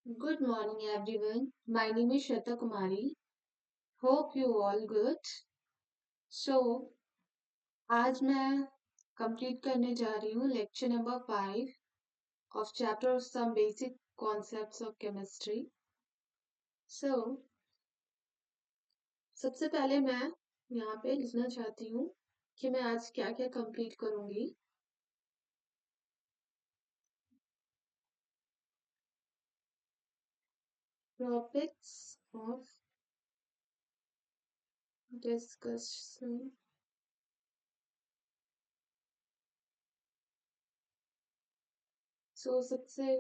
Good morning, everyone. My name is Shweta Kumari. Hope you all good. So, आज मैं complete करने जा रही हूँ lecture number 5 of chapter of some basic concepts of chemistry. So, सबसे पहले मैं यहाँ पे लिखना चाहती हूँ कि मैं आज क्या क्या कंप्लीट करूँगी. Topics of discussion. So, सबसे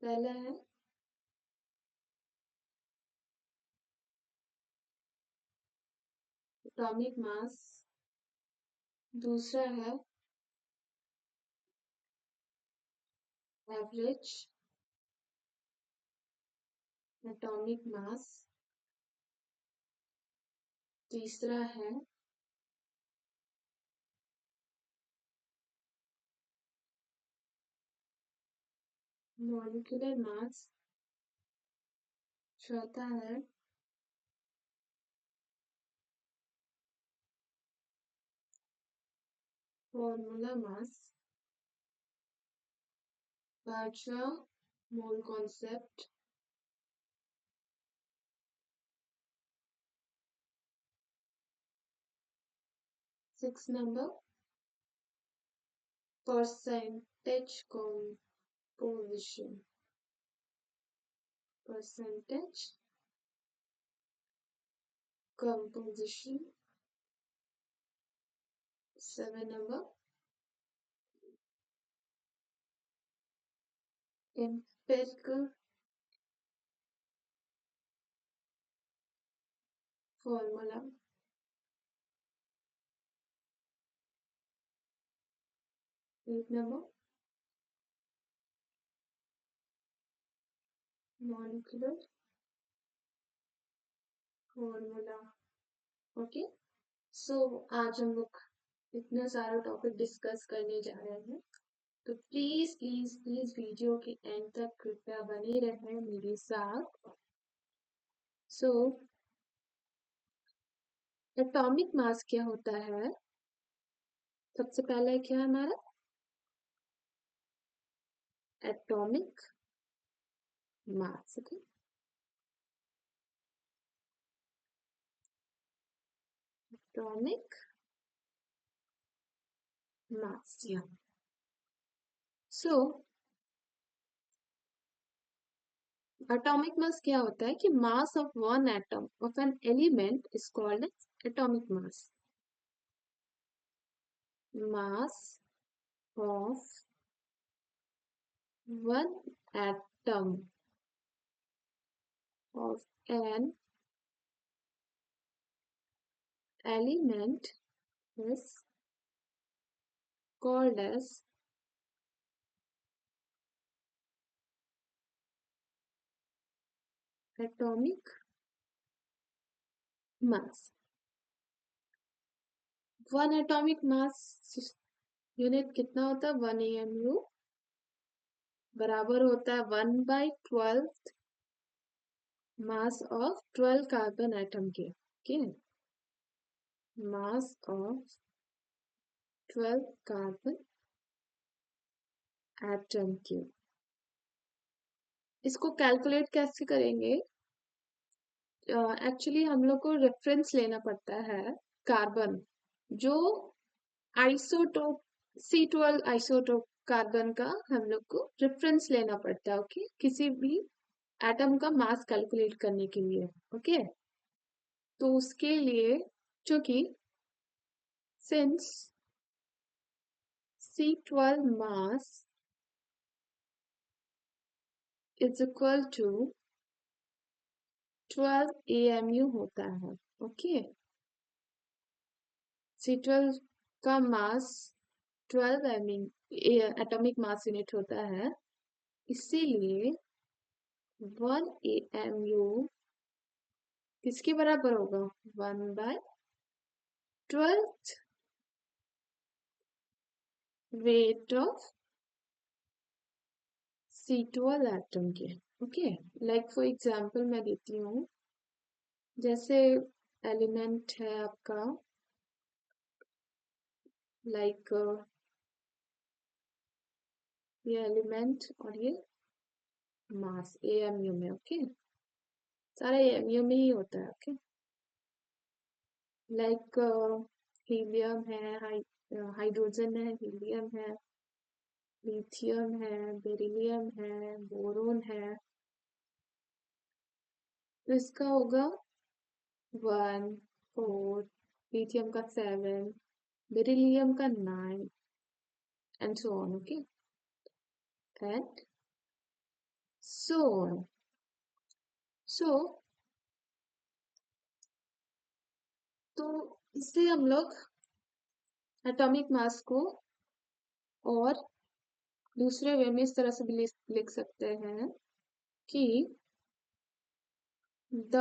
पहला है atomic mass. दूसरा है average atomic mass. तीसरा है मॉलिक्यूलर मास. चौथा है फॉर्मूला मास. पांचवा mole concept. Six number percentage composition. Percentage composition. Seven number empirical formula. Eight number molecular formula. Okay. So आज हम लोग इतना सारा टॉपिक डिस्कस करने जा रहे हैं, तो प्लीज प्लीज प्लीज वीडियो के एंड तक कृपया बने रहें मेरे साथ. सो एटॉमिक मास क्या होता है? सबसे पहला क्या है हमारा atomic mass. Atomic mass. So atomic mass क्या होता है कि mass of one atom of an element is called as atomic mass. Mass of one atom of an element is called as atomic mass. One atomic mass unit कितना होता है? 1 AMU बराबर होता है 1/12 मास ऑफ 12 कार्बन एटम के. Okay. Mass of 12 carbon atom के. इसको calculate कैसे करेंगे? एक्चुअली हम लोग को रेफरेंस लेना पड़ता है कार्बन, जो आइसोटोप C12 आइसोटोप कार्बन का हम लोग को रेफरेंस लेना पड़ता है. ओके. किसी भी एटम का मास कैलकुलेट करने के लिए. ओके. तो उसके लिए चूंकि since C12 mass is equal to 12 AMU होता है. ओके. C12 का मास 12 एटॉमिक मास यूनिट होता है, इसीलिए 1 AMU किसके बराबर होगा? 1/12 weight of C12 एटम के। ओके, लाइक फॉर एग्जांपल मैं देती हूँ, जैसे एलिमेंट है आपका, लाइक ये एलिमेंट और ये मास AMU में। ओके, सारा AMU में ही होता है। ओके, लाइक हीलियम है, हाइड्रोजन है, हीलियम है, लिथियम है, बेरिलियम है, बोरोन है। तो इसका होगा 1 4, लिथियम का 7, बेरिलियम का 9 and so on. Okay, and so on. So तो इससे हम लोग एटॉमिक मास को और दूसरे वे में इस तरह से भी लिख सकते हैं कि the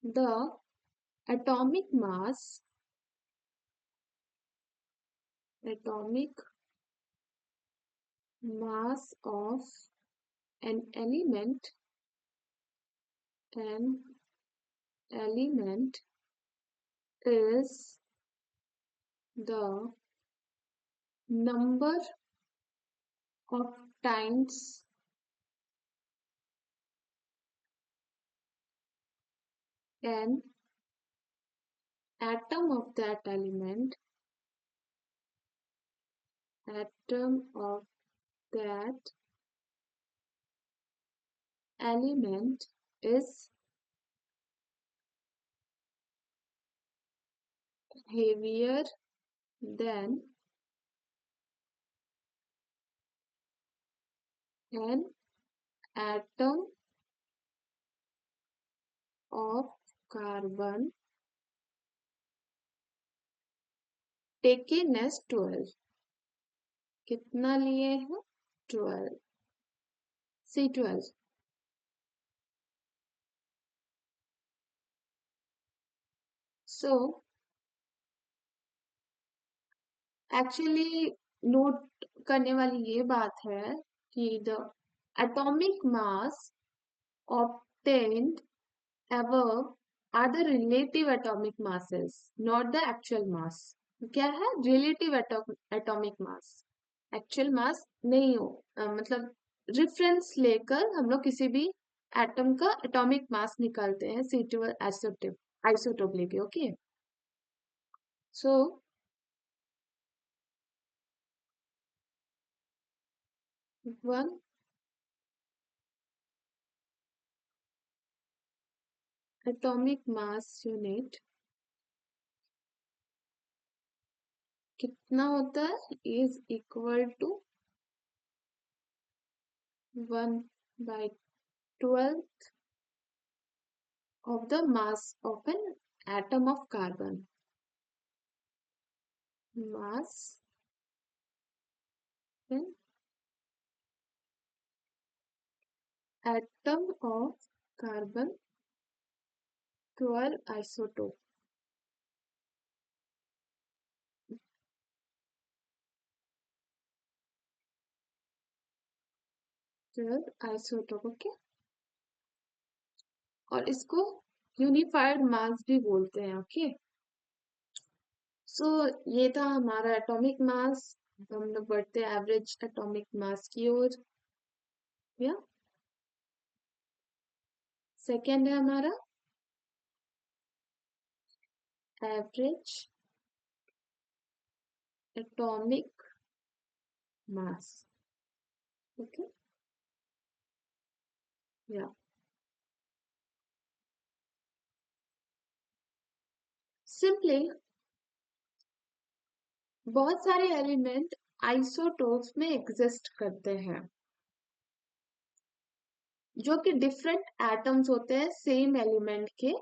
the atomic mass of an element is the number of times an atom of that element is heavier than an atom of carbon taken as 12। कितना लिए हैं? 12, C12। सो एक्चुअली नोट करने वाली ये बात है कि the atomic mass obtained above are the relative atomic masses, not the actual mass। क्या है relative atomic mass? Actual mass नहीं हो, मतलब रेफरेंस लेकर हम लोग किसी भी एटम का एटॉमिक मास निकालते हैं C12 आइसोटोप लेके। Okay, so one atomic mass unit कितना होता है? Is equal to 1/12 of the mass of an atom of carbon। mass an atom of carbon 12 isotope। 12 isotope. Okay, और इसको यूनिफाइड मास भी बोलते हैं। ओके, सो ये था हमारा एटॉमिक मास। हम लोग बढ़ते हैं एवरेज एटॉमिक मास की ओर। या सेकेंड है हमारा एवरेज एटॉमिक मास। ओके, या सिंपली बहुत सारे एलिमेंट आइसोटोप्स में एग्जिस्ट करते हैं, जो कि डिफरेंट एटम्स होते हैं सेम एलिमेंट के,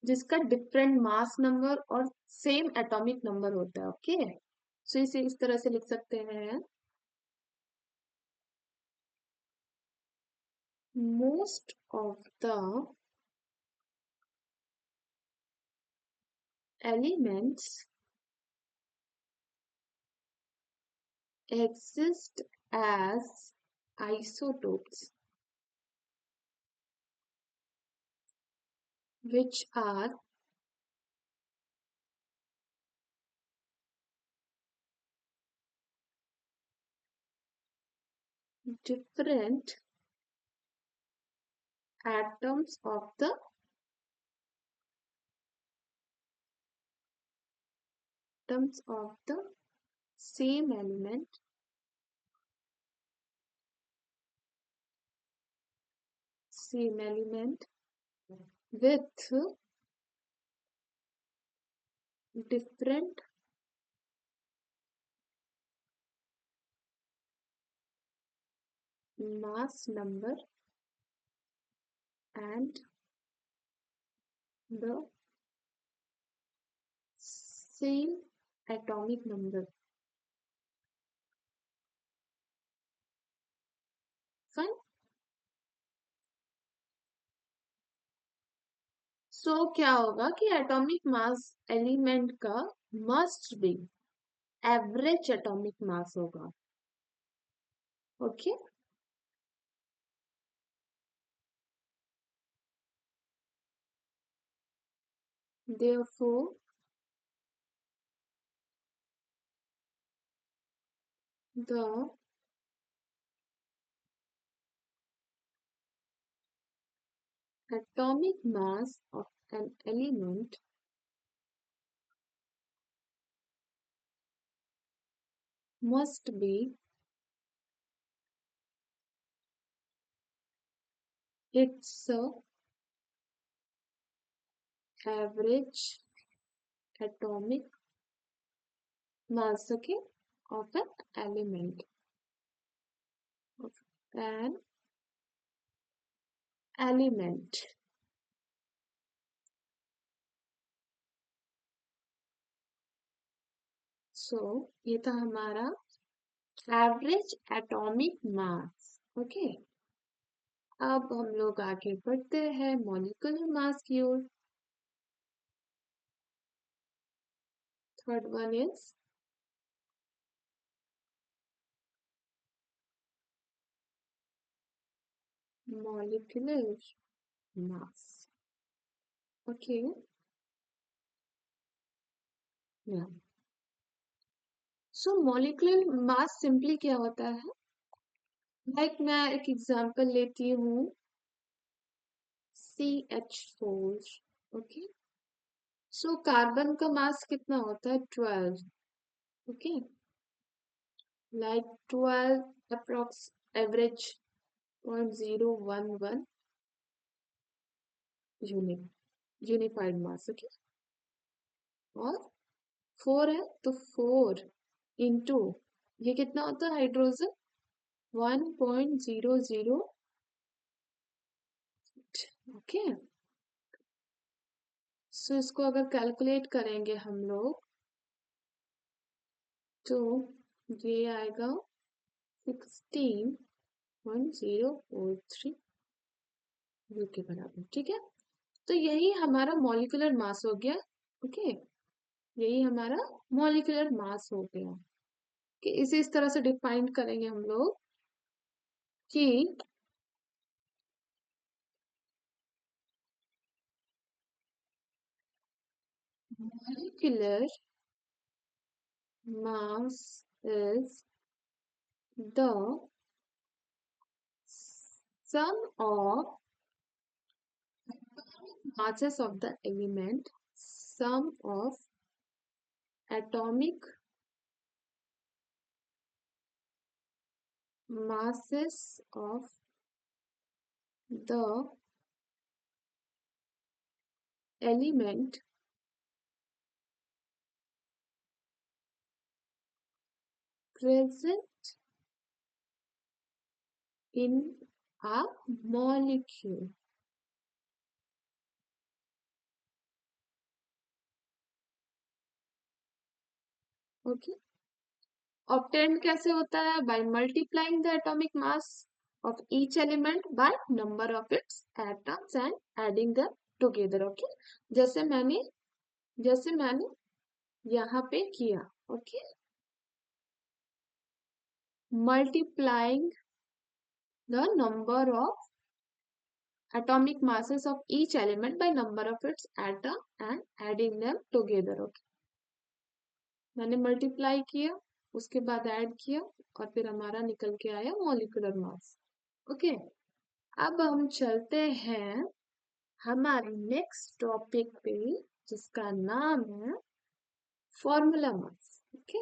जिसका डिफरेंट मास नंबर और सेम एटॉमिक नंबर होता है। ओके, सो इसे इस तरह से लिख सकते हैं, most of the elements exist as isotopes which are different atoms of the same element with different mass number and the same atomic number. Fine. सो क्या होगा कि एटॉमिक मास एलिमेंट का must be average atomic mass होगा. Okay. Therefore, the atomic mass of an element must be its average atomic mass, okay, of an element. Of an element. So, ये था हमारा average atomic mass. Okay. अब हम लोग आगे बढ़ते हैं मॉलिक्यूलर मास की ओर. Third one is molecular mass. Okay. Yeah. So molecular mass simply क्या होता है? Like मैं एक एग्जांपल लेती हूँ CH4. Okay. So कार्बन का मास कितना होता है? 12. Okay. Like 12 approx average 0.011 unit unified mass. Okay. और 4 है तो 4 इंटू ये कितना होता है हाइड्रोजन 1.00. ओके. सो इसको अगर कैलकुलेट करेंगे हम लोग तो ये आएगा 16.043 के बराबर. ठीक है. तो यही हमारा मॉलिक्यूलर मास हो गया. ओके. यही हमारा मॉलिक्यूलर मास हो गया कि इसे इस तरह से डिफाइन करेंगे हम लोग कि molecular mass is the sum of masses of the element, sum of atomic masses of the element present in a molecule. Okay. Obtained कैसे होता है? By multiplying the atomic mass of each element by number of its atoms and adding them together. Okay. जैसे मैंने यहाँ पे किया. Okay. multiplying the number of atomic masses of each element by number of its atom and adding them together. Okay, मैंने multiply किया, उसके बाद add किया और फिर हमारा निकल के आया मॉलिक्यूलर मास. ओके, अब हम चलते हैं हमारे नेक्स्ट टॉपिक पे जिसका नाम है formula mass. Okay,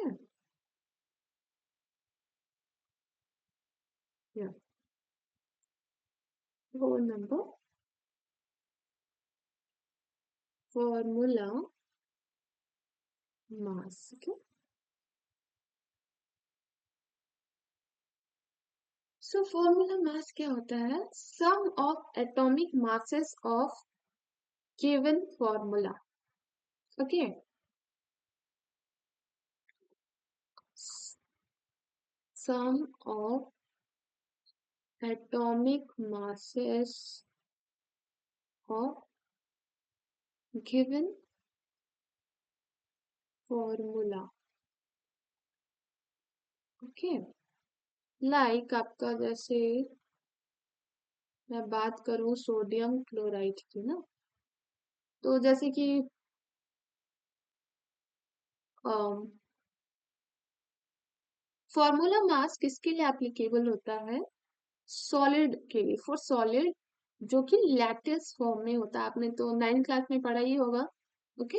roll number formula mass. Okay, so formula mass क्या होता है? Sum of atomic masses of given formula. Okay, sum of atomic masses of given formula. Okay, like आपका जैसे मैं बात करूं सोडियम क्लोराइड की ना, तो जैसे कि फॉर्मूला मास किसके लिए एप्लीकेबल होता है? सॉलिड के लिए, फॉर सॉलिड जो कि लैटिस फॉर्म में होता है. आपने तो 9th क्लास में पढ़ा ही होगा. ओके,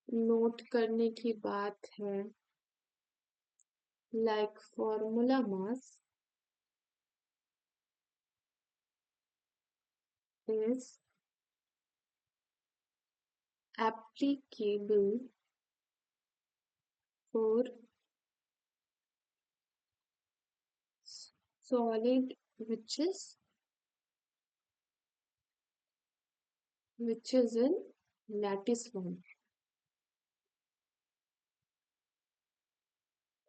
नोट करने की बात है. Like formula mass is applicable for solid which is in lattice form.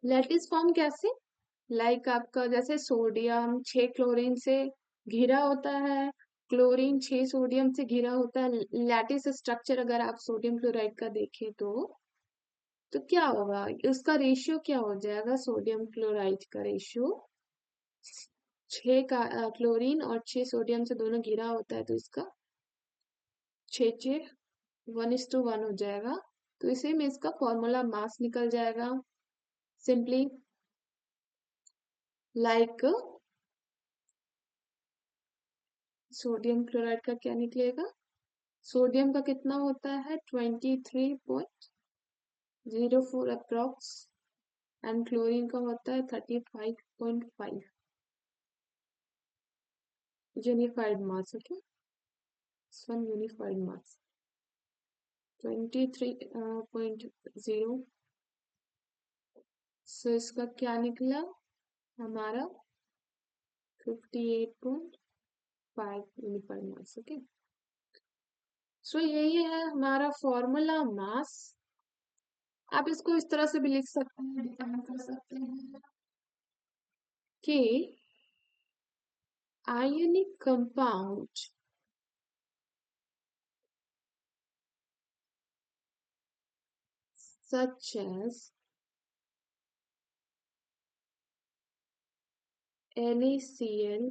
Lattice form कैसे? लाइक आपका जैसे सोडियम 6 क्लोरीन से घिरा होता है, क्लोरीन 6 सोडियम से घिरा होता है. लैटिस स्ट्रक्चर अगर आप सोडियम क्लोराइड का देखें तो क्या होगा? उसका रेशियो क्या हो जाएगा? सोडियम क्लोराइड का रेशियो 6 का क्लोरीन और 6 सोडियम से दोनों घिरा होता है, तो इसका 6 1:1 हो जाएगा. तो इसी में इसका फॉर्मूला मास निकल जाएगा. सिंपली लाइक सोडियम क्लोराइड का क्या निकलेगा? सोडियम का कितना होता है? 23.04 अप्रॉक्स, एंड क्लोरीन का होता है 35.5 यूनिफाइड मास. ओके, वन यूनिफाइड मास 23.0. सो इसका क्या निकला हमारा? 58.5 यूनिफाइड मास. ओके, सो यही है हमारा फॉर्मूला मास. आप इसको इस तरह से भी लिख सकते हैं, डिफाइन कर सकते हैं कि ionic compound such as NaCl,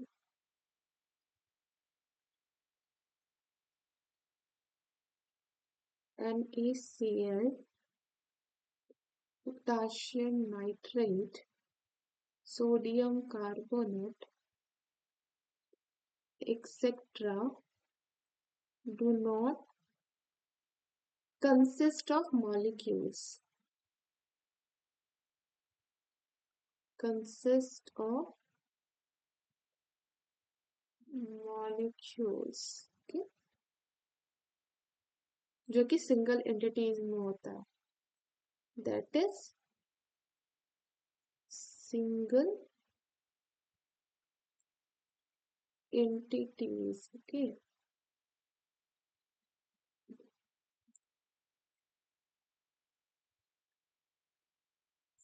NaCl, potassium nitrate, sodium carbonate, etc. do not consist of molecules. Consist of molecules. Okay? जो कि सिंगल एंटिटीज में होता है. That is single entities. Okay,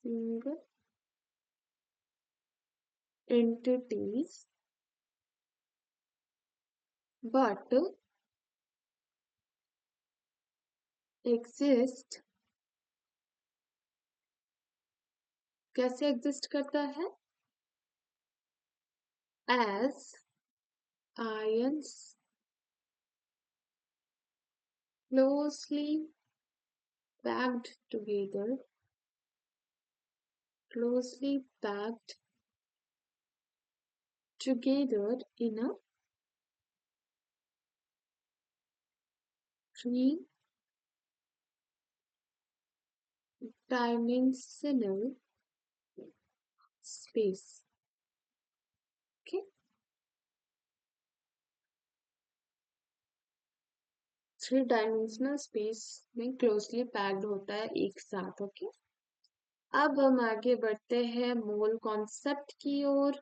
single entities, but exist कैसे exist करता है? As ions closely packed together, closely packed together in a three-dimensional space. Okay, three dimensional space में closely packed होता है एक साथ. ओके, अब हम आगे बढ़ते हैं मोल कॉन्सेप्ट की ओर,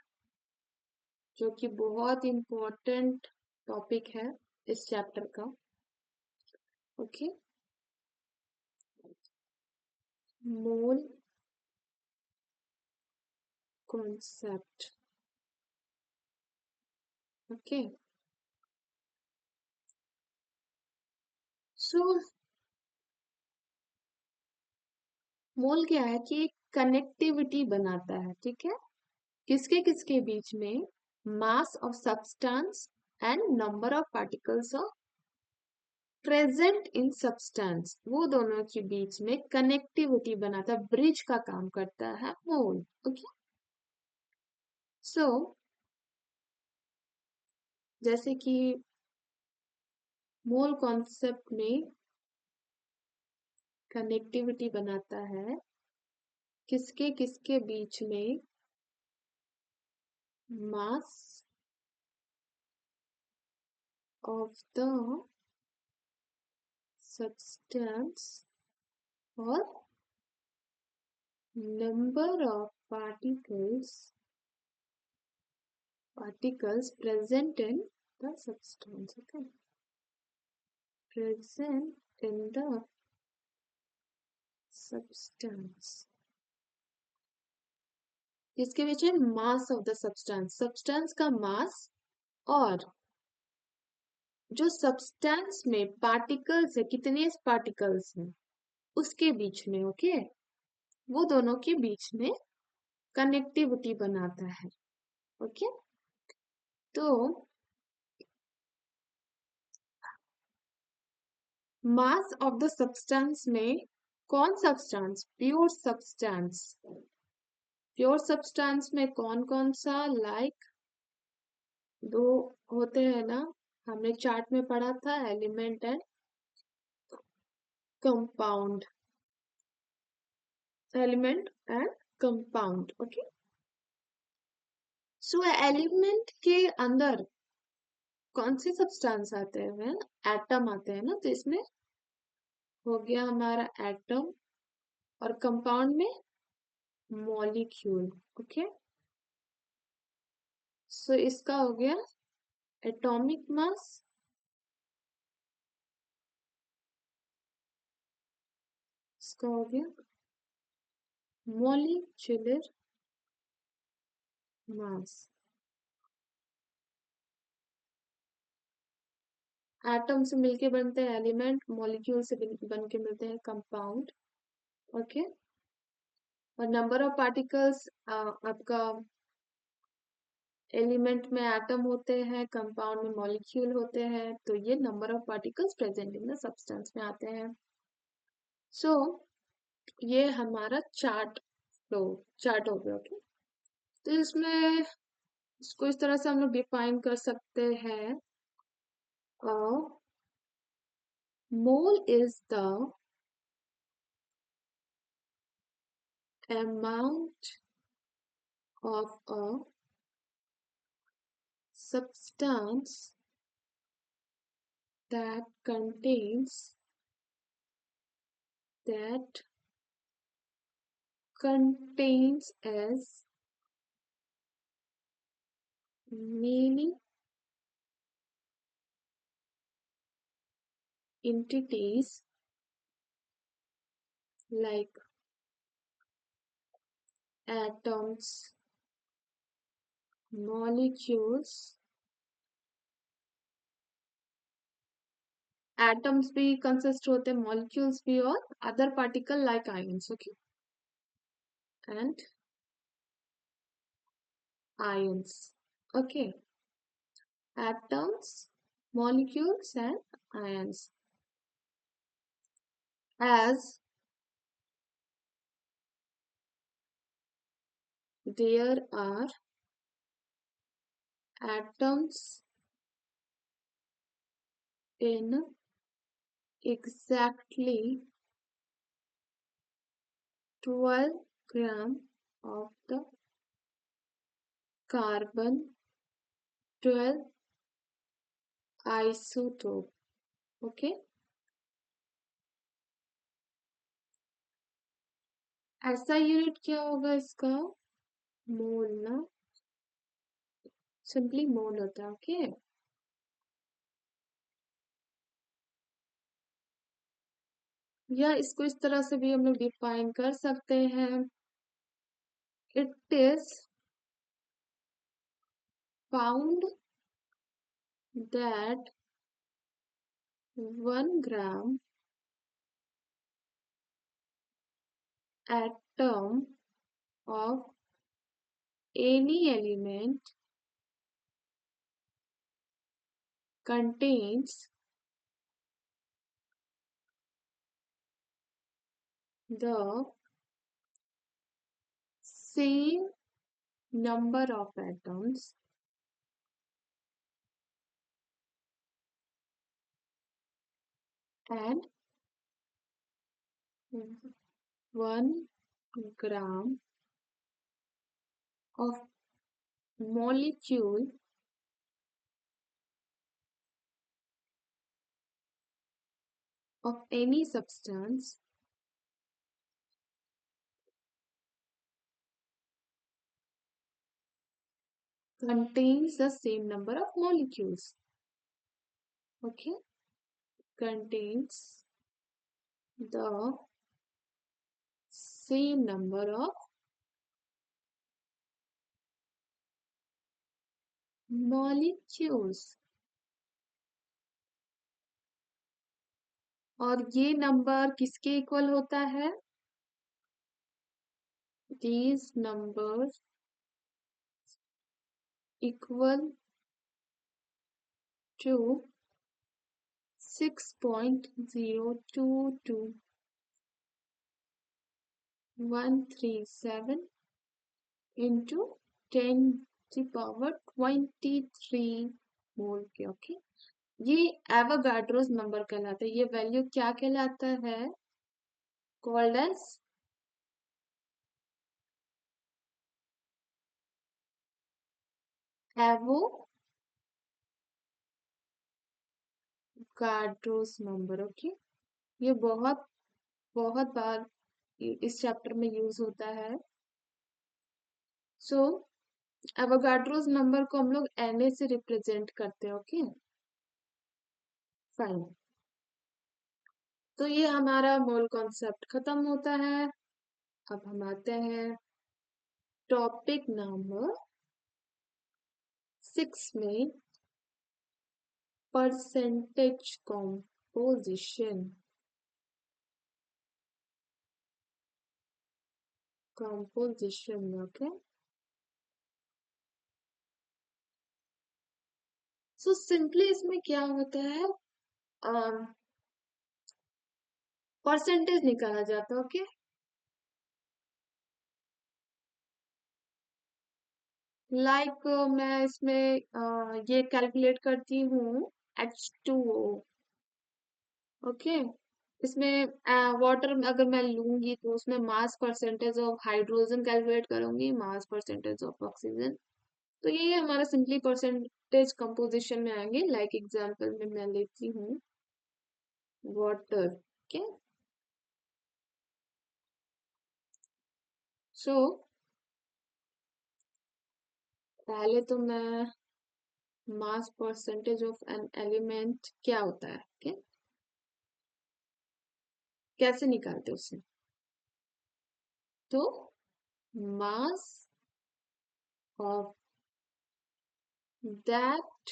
जो कि बहुत इम्पोर्टेंट टॉपिक है इस चैप्टर का. Okay, mole concept. ओके, सो मोल क्या है कि कनेक्टिविटी बनाता है. ठीक है, किसके किसके बीच में? Mass of substance and number of particles of present in substance, वो दोनों के बीच में कनेक्टिविटी बनाता, ब्रिज का काम करता है मोल. ओके, सो जैसे कि मोल कॉन्सेप्ट में कनेक्टिविटी बनाता है किसके किसके बीच में? मास ऑफ द सब्सटेंस और number of particles present in the substance. Okay, present in the substance. इसके बीच में mass of the substance, substance का मास और जो सब्सटेंस में पार्टिकल्स है, कितने पार्टिकल्स हैं उसके बीच में. ओके, वो दोनों के बीच में कनेक्टिविटी बनाता है. ओके, तो मास ऑफ द सब्सटेंस में कौन substance? Pure substance. Pure substance में कौन कौन सा? लाइक दो होते हैं ना, हमने चार्ट में पढ़ा था, element and compound. Element and compound. Okay, so element के अंदर कौन से सब्सटेंस आते हैं? एटम आते हैं ना, तो इसमें हो गया हमारा एटम, और कंपाउंड में मॉलिक्यूल. ओके, सो इसका हो गया एटॉमिक मास, इसका हो गया मॉलिक्यूलर मास. एटम से मिलके बनते हैं एलिमेंट, मॉलिक्यूल से बन के मिलते हैं कंपाउंड. ओके, और नंबर ऑफ पार्टिकल्स आपका एलिमेंट में एटम होते हैं, कंपाउंड में मॉलिक्यूल होते हैं, तो ये number of particles present in the substance में आते हैं. सो ये हमारा चार्ट फ्लो, चार्ट हो गया. ओके, तो इसमें इसको इस तरह से हम लोग डिफाइन कर सकते हैं. Mole is the amount of a substance that contains as many entities like atoms, molecules. Atoms भी कंसिस्ट होते हैं, मॉलिक्यूल्स भी, और other particle like ions. Okay, and ions. Okay, atoms, molecules, and ions. As there are atoms in exactly 12 gram of the carbon 12 isotope. Okay, ऐसा unit क्या होगा इसका? मोल ना, सिंपली मोल होता है. ओके, या इसको इस तरह से भी हम लोग डिफाइन कर सकते हैं. It is found that 1 gram atom of any element contains the same number of atoms and 1 gram of molecule of any substance contains the same number of molecules. Okay, contains the same number of molecules. और ये number किसके equal होता है? These numbers equal to 6.022137 into 10⁻23 मोल के. Okay, ये Avogadro's number कहलाता है. ये वैल्यू क्या कहलाता है? Called as Avogadro's number. Okay, ये बहुत बहुत बार इस चैप्टर में यूज होता है. सो एवोगाड्रोस नंबर को हम लोग Na से रिप्रेजेंट करते हैं. Okay, fine. तो ये हमारा मोल कॉन्सेप्ट खत्म होता है. अब हम आते हैं टॉपिक नंबर 6 में, percentage composition. Okay, so simply इसमें क्या होता है? परसेंटेज निकाला जाता है. ओके, लाइक मैं इसमें ये कैलकुलेट करती हूँ H2O. ओके, इसमें वाटर अगर मैं लूंगी तो उसमें mass percentage of hydrogen calculate करूंगी, मास परसेंटेज ऑफ ऑक्सीजन. तो ये हमारा सिंपली परसेंटेज कंपोजिशन में आएंगे. लाइक एग्जांपल में मैं लेती हूँ वाटर. ओके, सो पहले तो मैं mass percentage of an element क्या होता है, ओके, कैसे निकालते हैं उसे? तो mass of that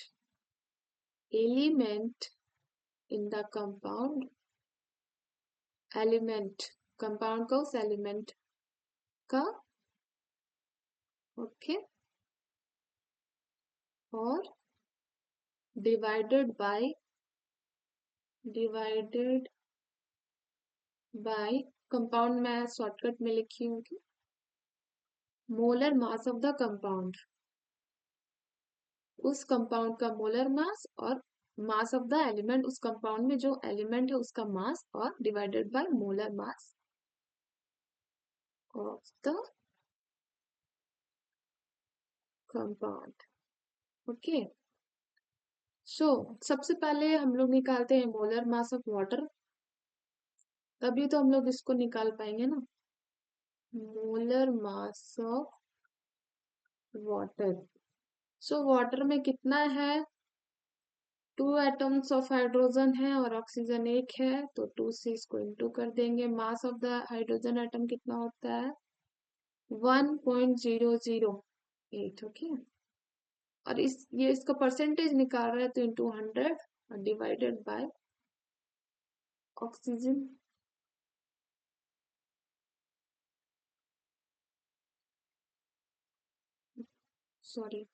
element in the compound, element compound का उस एलिमेंट का. ओके, और डिवाइडेड बाय कंपाउंड मैं शॉर्टकट में लिखी हूँ कि molar mass of the compound, उस कंपाउंड का मोलर मास और मास ऑफ द एलिमेंट, उस कंपाउंड में जो एलिमेंट है उसका मास, और divided by molar mass of the compound. Okay, सो सबसे पहले हम लोग निकालते हैं मोलर मास ऑफ वाटर, तभी तो हम लोग इसको निकाल पाएंगे ना। Molar mass of water, so water में कितना है, 2 एटम्स ऑफ हाइड्रोजन है और ऑक्सीजन एक है, तो 2 से इसको इंटू कर देंगे। Mass of the hydrogen atom कितना होता है, 1.008। ओके, और ये इसका परसेंटेज निकाल रहा है तो इंटू 100 और डिवाइडेड बाय ऑक्सीजन। सॉरी,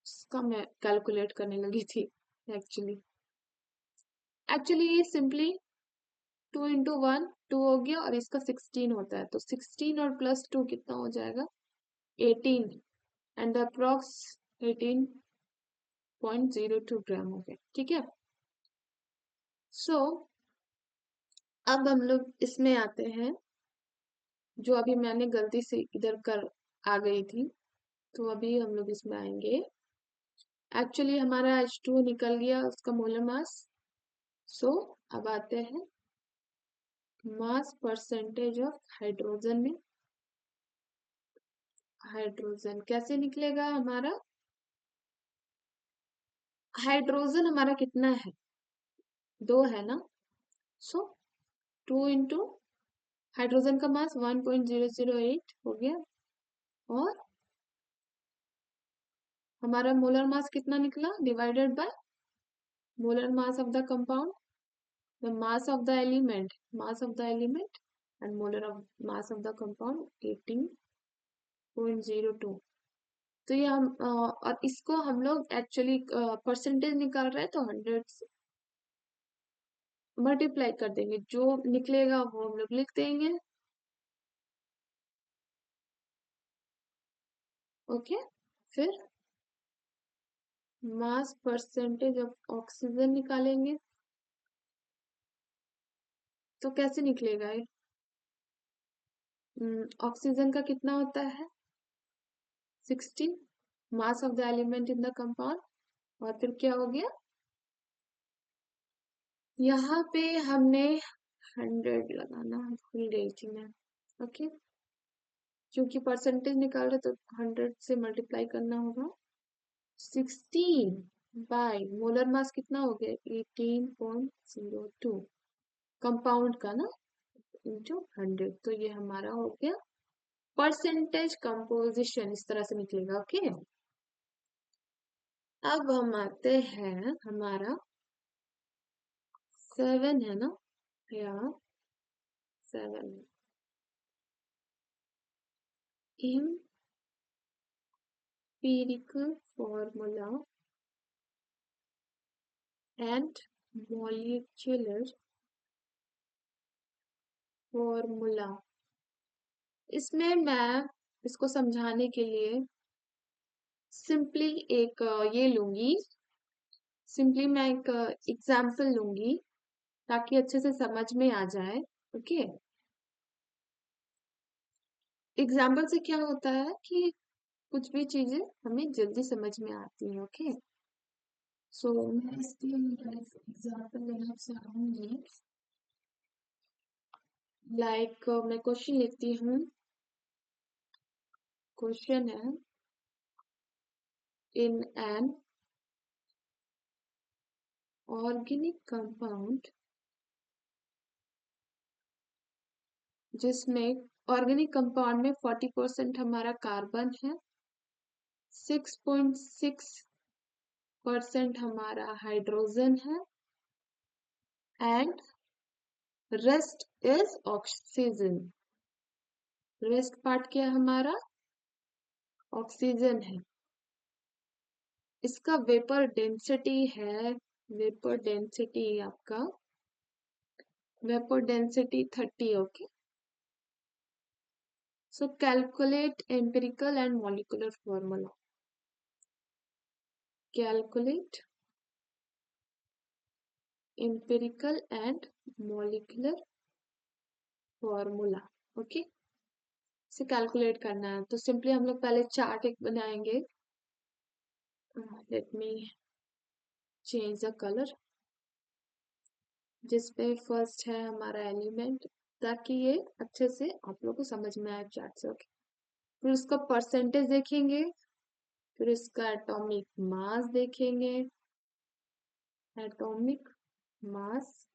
इसका मैं कैलकुलेट करने लगी थी। एक्चुअली एक्चुअली सिंपली 2 into 1 2 हो गया, और इसका 16 होता है, तो 16 और +2 कितना हो जाएगा, 18, एंड अप्रॉक्स 18.02 ग्राम हो गया। ठीक है, सो अब हम लोग इसमें आते हैं, जो अभी मैंने गलती से इधर कर आ गई थी, तो अभी हम लोग इसमें आएंगे। एक्चुअली हमारा H2 निकल गया, उसका मोलर मास। सो अब आते हैं मास परसेंटेज ऑफ हाइड्रोजन में। हाइड्रोजन कैसे निकलेगा हमारा, हाइड्रोजन हमारा कितना है, 2 है ना। सो 2 इंटू हाइड्रोजन का मास 1.008 हो गया, और हमारा मोलर मास कितना निकला, divided by molar mass of the compound, the mass of the element and molar of mass of the compound 18.02। तो ये हम और इसको हम लोग एक्चुअली परसेंटेज निकाल रहे हैं, तो 100 से मल्टीप्लाई कर देंगे, जो निकलेगा वो हम लोग लिख देंगे। ओके, फिर मास परसेंटेज ऑफ ऑक्सीजन निकालेंगे, तो कैसे निकलेगा ये, ऑक्सीजन का कितना होता है, 16, mass of the element in the compound, और फिर क्या हो गया, यहाँ पे हमने 100 लगाना भूल गई थी मैं। ओके, क्योंकि परसेंटेज निकाल रहे तो 100 से मल्टीप्लाई करना होगा। 16 बाय मोलर मास कितना हो गया, 18.02 कंपाउंड का ना, इंटू 100, तो ये हमारा हो गया परसेंटेज कंपोजिशन, इस तरह से निकलेगा। ओके, अब हम आते हैं, हमारा 7 है ना, या 7 empirical formula and molecular formula। इसमें मैं इसको समझाने के लिए सिंपली एक ये लूंगी, सिंपली मैं एक एग्जाम्पल लूंगी, ताकि अच्छे से समझ में आ जाए। ओके, एग्जाम्पल से क्या होता है कि कुछ भी चीजें हमें जल्दी समझ में आती है। ओके, सो मैं इसके एग्जाम्पल लेना चाहूंगी। लाइक मैं क्वेश्चन लिखती हूँ, क्वेश्चन है, इन एन ऑर्गेनिक कंपाउंड, जिसमें ऑर्गेनिक कंपाउंड में 40% हमारा कार्बन है, 6.6% हमारा हाइड्रोजन है, and rest is oxygen. Rest part क्या है हमारा? ऑक्सीजन है। इसका वेपर डेंसिटी है, वेपर डेंसिटी आपका, vapour density 30। Okay, so calculate empirical and molecular formula. Calculate empirical and molecular formula. Okay, इसे कैलकुलेट करना है तो सिंपली हम लोग पहले चार्ट एक बनाएंगे। Let me change the colour, जिसपे फर्स्ट है हमारा एलिमेंट, ताकि ये अच्छे से आप लोग को समझ में आए चार्ट से। ओके, फिर उसका परसेंटेज देखेंगे, फिर इसका एटॉमिक मास देखेंगे, एटॉमिक मास।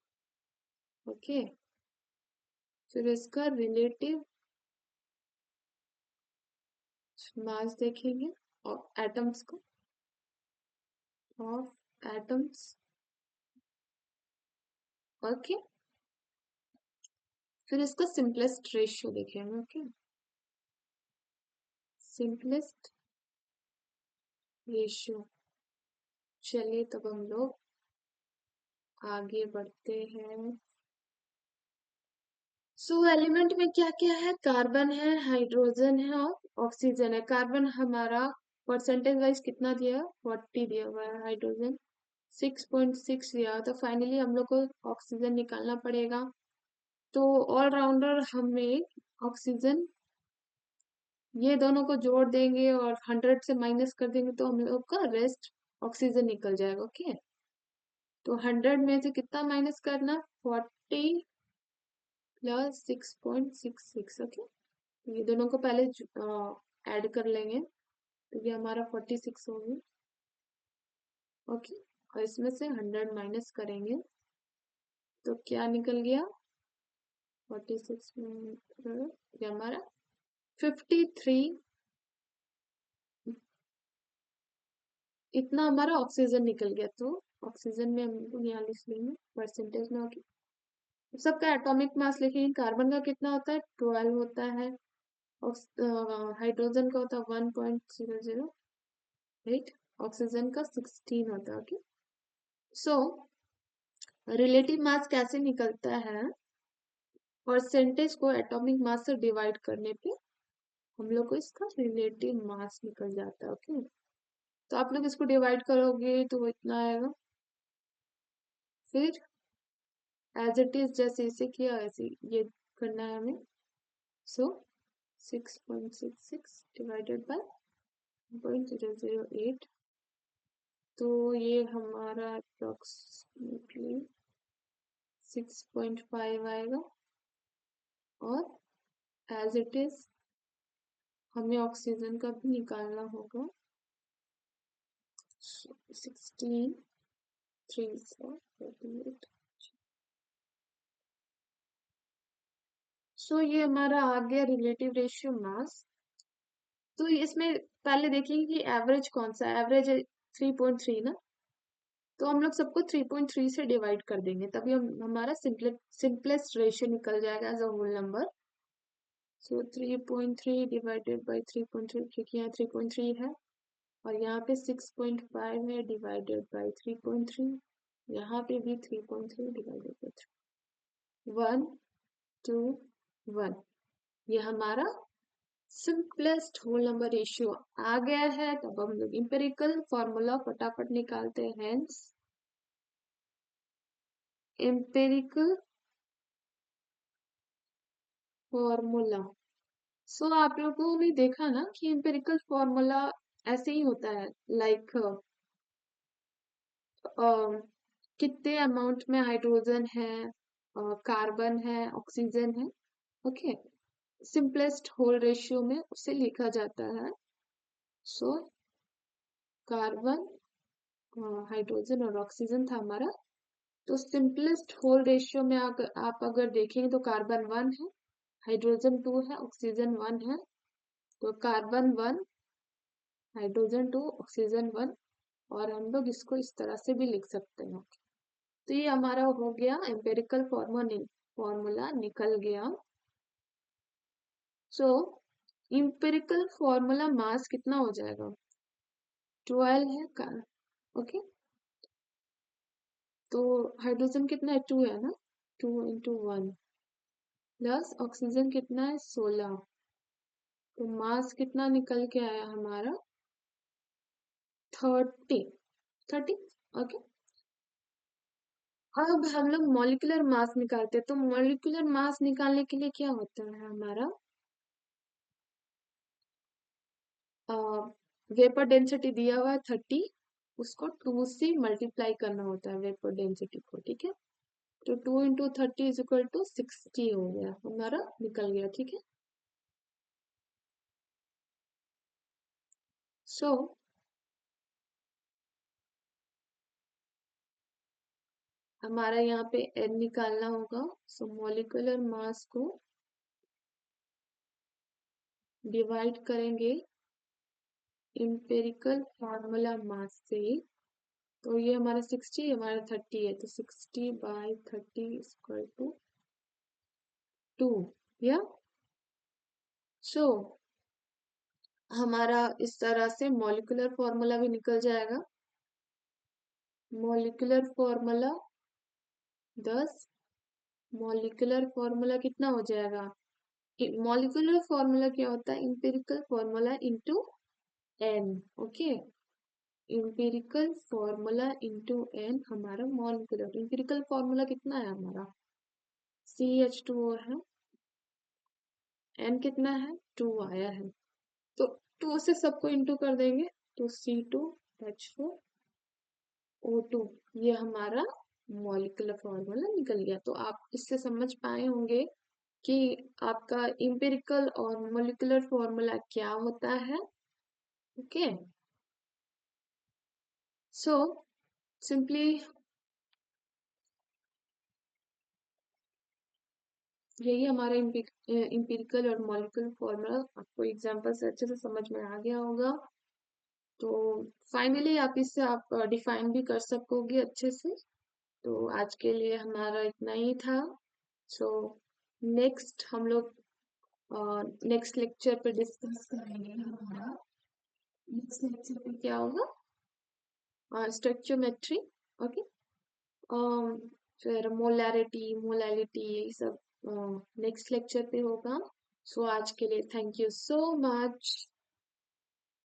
ओके, फिर इसका रिलेटिव मास देखेंगे और एटम्स को, ऑफ एटम्स। ओके, फिर इसका सिंपलेस्ट रेशियो देखेंगे। Okay, simplest ratio. चलिए तब हम लोग आगे बढ़ते हैं। सो एलिमेंट में क्या क्या है? कार्बन है, हाइड्रोजन है और ऑक्सीजन है। कार्बन हमारा परसेंटेज वाइज कितना दिया है? 40 दिया हुआ है। हाइड्रोजन 6.6 दिया हुआ, तो फाइनली हम लोग को ऑक्सीजन निकालना पड़ेगा। तो ऑलराउंडर हमें ऑक्सीजन, ये दोनों को जोड़ देंगे और 100 से माइनस कर देंगे तो हम लोग का रेस्ट ऑक्सीजन निकल जाएगा। ओके, तो 100 में से कितना माइनस करना? 40 प्लस 6.66। ओके, ये दोनों को पहले ऐड कर लेंगे तो ये हमारा 46 हो गया। ओके, और इसमें से 100 माइनस करेंगे तो क्या निकल गया? 46 में ये हमारा 53, इतना हमारा ऑक्सीजन निकल गया। तो ऑक्सीजन में हम लोग यहाँ लिख लेंगे परसेंटेज में। ओके, सबका एटॉमिक मास लिखेंगे। कार्बन का कितना होता है? 12 होता है। हाइड्रोजन का होता है 1.008। ऑक्सीजन का 16 होता है। ओके, सो रिलेटिव मास कैसे निकलता है? परसेंटेज को एटॉमिक मास से डिवाइड करने पे हम लोग को इसका रिलेटिव मास निकल जाता है। ओके, तो आप लोग इसको डिवाइड करोगे तो वो इतना आएगा। फिर एज इट इज जैसे इसे किया वैसे ये करना है हमें। सो 6.66 डिवाइडेड बाय 0.008, तो ये हमारा अप्रोक्सीमेटली 6.5 आएगा। और एज इट इज हमें ऑक्सीजन का भी निकालना होगा। 16 3 48। सो ये हमारा आ गया रिलेटिव रेशियो मास। तो इसमें पहले देखेंगे कि एवरेज कौन सा है। एवरेज है 3.3 ना, तो हम लोग सबको 3.3 से डिवाइड कर देंगे, तभी हम हमारा सिंपलेस्ट रेशियो निकल जाएगा as a whole number. So 3.3 divided by 3.3, क्योंकि यहाँ 3.3 है और यहाँ पे 6.5 है डिवाइडेड बाई 3.3, यहाँ पे भी 3.3 डिवाइडेड बाई 3, 1 2 1। ये हमारा सिंपलेस्ट होल नंबर रेशियो आ गया है। तब हम लोग इंपेरिकल फॉर्मूला फटाफट निकालते हैं। Empirical formula. सो आप लोगों ने देखा ना कि एम्पेरिकल फॉर्मूला ऐसे ही होता है। लाइक कितने अमाउंट में हाइड्रोजन है, कार्बन है, ऑक्सीजन है। ओके, सिंपलेस्ट होल रेशियो में उसे लिखा जाता है। सो कार्बन, हाइड्रोजन और ऑक्सीजन था हमारा। तो सिंपलेस्ट होल रेशियो में आप अगर देखेंगे तो कार्बन 1 है, हाइड्रोजन 2 है, ऑक्सीजन 1 है। तो कार्बन 1, हाइड्रोजन 2, ऑक्सीजन 1। और हम लोग इसको इस तरह से भी लिख सकते हैं। तो ये हमारा हो गया एम्पेरिकल फॉर्मूला निकल गया। सो इम्पेरिकल फॉर्मूला मास कितना हो जाएगा? 12 है का? ओके, तो हाइड्रोजन कितना है? 2 है ना, 2 × 1 प्लस ऑक्सीजन कितना है? 16। तो मास कितना निकल के आया हमारा? 30। 30। ओके, अब हम लोग मॉलिक्यूलर मास निकालते हैं। तो मॉलिक्यूलर मास निकालने के लिए क्या होता है हमारा? वेपर डेंसिटी दिया हुआ है 30, उसको 2 से मल्टीप्लाई करना होता है वेपर डेंसिटी को, ठीक है। तो 2 × 30 = 60 हो गया हमारा, निकल गया, ठीक है। सो हमारा यहाँ पे n निकालना होगा। सो मॉलिक्यूलर मास को डिवाइड करेंगे इम्पेरिकल फार्मूला मास से। तो ये हमारा 60, हमारा 30 है, तो 60/30 = 2, या सो हमारा इस तरह से मॉलिक्यूलर फॉर्मूला भी निकल जाएगा। मॉलिक्यूलर फॉर्मूला 10, मॉलिक्यूलर फॉर्मूला कितना हो जाएगा? मॉलिक्यूलर फॉर्मूला क्या होता है? Empirical formula into n. Okay, empirical formula into n हमारा मॉलिक्यूलर। इंपेरिकल फॉर्मूला कितना है हमारा? CH2O है, एन कितना है? 2 आया है, तो 2 से सबको इंटू कर देंगे, तो C2H4O2, ये हमारा मॉलिक्यूलर फॉर्मूला निकल गया। तो आप इससे समझ पाए होंगे कि आपका इंपेरिकल और मॉलिक्यूलर फॉर्मूला क्या होता है। ओके, सो सिंपली यही हमारा इंपेरिकल और मॉलिक्यूलर फॉर्मूला आपको एग्जांपल से अच्छे से समझ में आ गया होगा। तो फाइनली आप इससे आप डिफाइन भी कर सकोगे अच्छे से। तो आज के लिए हमारा इतना ही था। सो नेक्स्ट हम लोग नेक्स्ट लेक्चर पे डिस्कस करेंगे हमारा। नेक्स्ट लेक्चर पे क्या होगा? स्टोइकियोमेट्री। ओके, फिर मोलैरिटी, मोलैलिटी, ये सब नेक्स्ट लेक्चर पे होगा। सो आज के लिए थैंक यू सो मच।